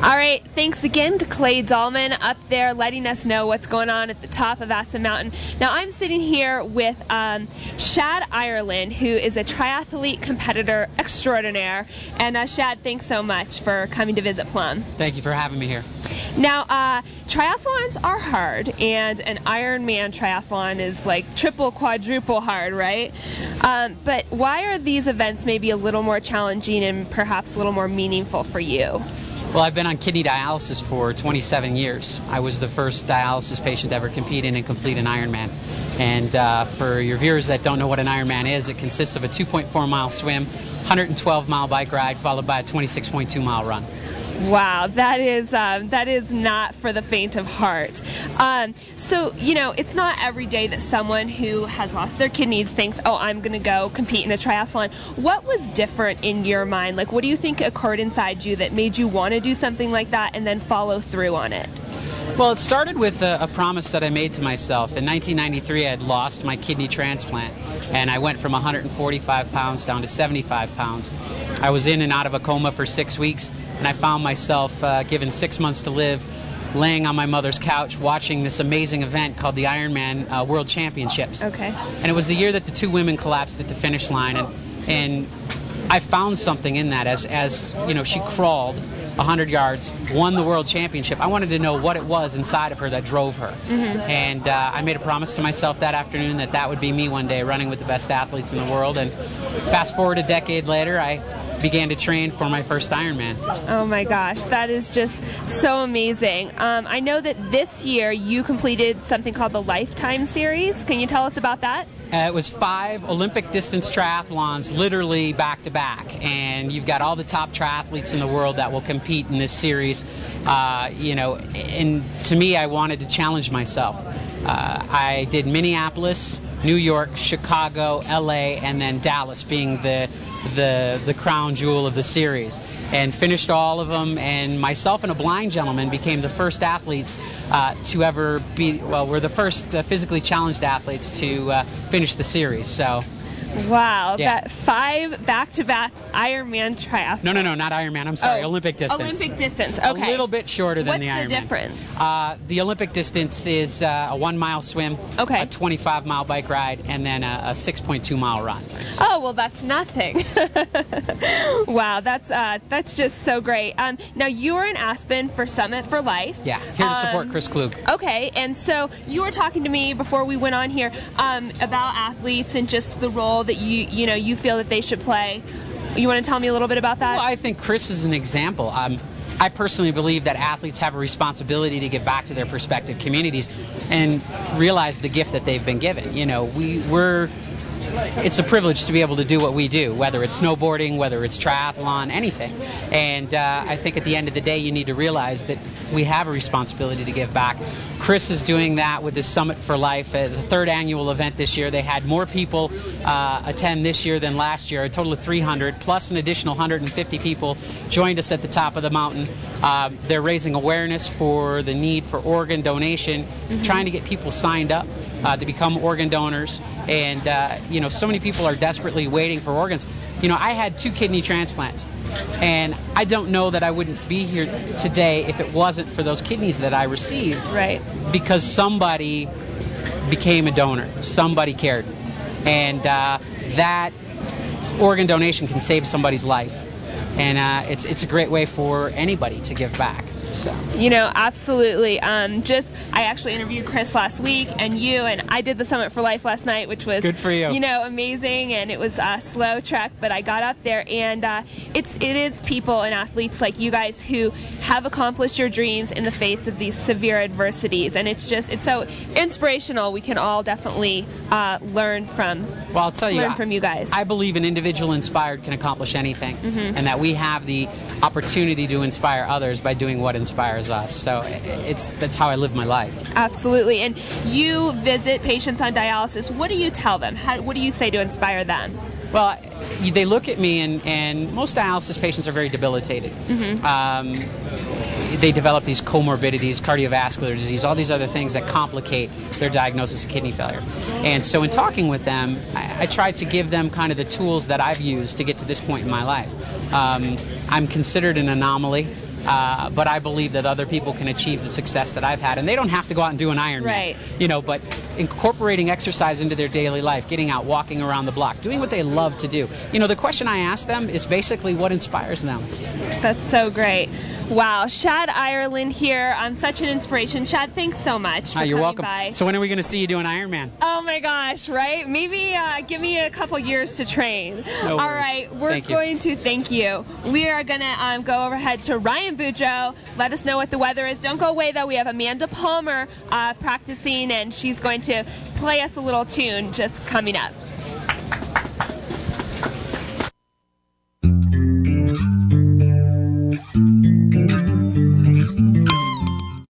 All right, thanks again to Clay Dahlman up there letting us know what's going on at the top of Aspen Mountain. Now I'm sitting here with Shad Ireland, who is a triathlete competitor extraordinaire. And Shad, thanks so much for coming to visit Plum. Thank you for having me here. Now, triathlons are hard, and an Ironman triathlon is like triple, quadruple hard, right? But why are these events maybe a little more challenging and perhaps a little more meaningful for you? Well, I've been on kidney dialysis for 27 years. I was the first dialysis patient to ever compete in and complete an Ironman. And for your viewers that don't know what an Ironman is, it consists of a 2.4-mile swim, 112-mile bike ride, followed by a 26.2-mile run. Wow, that is not for the faint of heart. So, you know, it's not every day that someone who has lost their kidneys thinks, oh, I'm going to go compete in a triathlon. What was different in your mind? Like, what do you think occurred inside you that made you want to do something like that and then follow through on it? Well, it started with a promise that I made to myself. In 1993, I had lost my kidney transplant, and I went from 145 pounds down to 75 pounds. I was in and out of a coma for 6 weeks, and I found myself, given 6 months to live, laying on my mother's couch watching this amazing event called the Ironman World Championships. Okay. And it was the year that the two women collapsed at the finish line, and I found something in that as you know, she crawled 100 yards, won the world championship. I wanted to know what it was inside of her that drove her. Mm-hmm. And I made a promise to myself that afternoon that would be me one day, running with the best athletes in the world. And fast forward a decade later, I began to train for my first Ironman. Oh my gosh, that is just so amazing. I know that this year you completed something called the Lifetime Series. Can you tell us about that? It was 5 Olympic distance triathlons, literally back to back, and you've got all the top triathletes in the world that will compete in this series. You know, and to me, I wanted to challenge myself. I did Minneapolis, New York, Chicago, LA, and then Dallas being the crown jewel of the series, and finished all of them, and myself and a blind gentleman became the first athletes to ever be, well, we're the first physically challenged athletes to finish the series. So wow, yeah. That 5 back-to-back Ironman triathlons. No, not Ironman. I'm sorry, Olympic distance. Olympic distance, okay. A little bit shorter than the Ironman. What's the difference? The Olympic distance is a 1-mile swim, okay, a 25-mile bike ride, and then a 6.2-mile run. So. Oh, well, that's nothing. Wow, that's just so great. Now, you were in Aspen for Summit for Life. Yeah, here to support Chris Klug. Okay, and so you were talking to me before we went on here about athletes and just the role that you feel that they should play. You want to tell me a little bit about that? Well, I think Chris is an example. I personally believe that athletes have a responsibility to give back to their respective communities and realize the gift that they've been given. You know, it's a privilege to be able to do what we do, whether it's snowboarding, whether it's triathlon, anything. And I think at the end of the day, you need to realize that we have a responsibility to give back. Chris is doing that with his Summit for Life, the 3rd annual event this year. They had more people attend this year than last year, a total of 300, plus an additional 150 people joined us at the top of the mountain. They're raising awareness for the need for organ donation, mm-hmm, trying to get people signed up to become organ donors. And you know, so many people are desperately waiting for organs. You know, I had 2 kidney transplants, and I don't know that I wouldn't be here today if it wasn't for those kidneys that I received. Right. Because somebody became a donor, somebody cared, and that organ donation can save somebody's life, and it's a great way for anybody to give back. So. You know, absolutely. I actually interviewed Chris last week, and I did the Summit for Life last night, which was good for you. You know, amazing, and it was a slow trek, but I got up there, and it is people and athletes like you guys who have accomplished your dreams in the face of these severe adversities, and it's so inspirational. We can all definitely learn from. Well, I'll tell you, learn from you guys. I believe an individual inspired can accomplish anything, mm-hmm, and that we have the opportunity to inspire others by doing what inspires us. So that's how I live my life. Absolutely. And you visit patients on dialysis. What do you tell them? What do you say to inspire them? Well, they look at me, and most dialysis patients are very debilitated. Mm-hmm. They develop these comorbidities, cardiovascular disease, all these other things that complicate their diagnosis of kidney failure. And so in talking with them, I try to give them kind of the tools that I've used to get to this point in my life. I'm considered an anomaly. but I believe that other people can achieve the success that I've had, and they don't have to go out and do an Ironman. Right. You know, but incorporating exercise into their daily life, getting out, walking around the block, doing what they love to do. You know, the question I ask them is basically what inspires them. That's so great. Wow, Shad Ireland here. I'm such an inspiration. Shad, thanks so much for You're coming welcome. by. So when are we going to see you do an Ironman? Oh my gosh, right? Maybe give me a couple years to train. No All worries. right, we're going to thank you. We are going to go overhead to Ryan Boudreau. Let us know what the weather is. Don't go away though. We have Amanda Palmer practicing, and she's going to play us a little tune just coming up.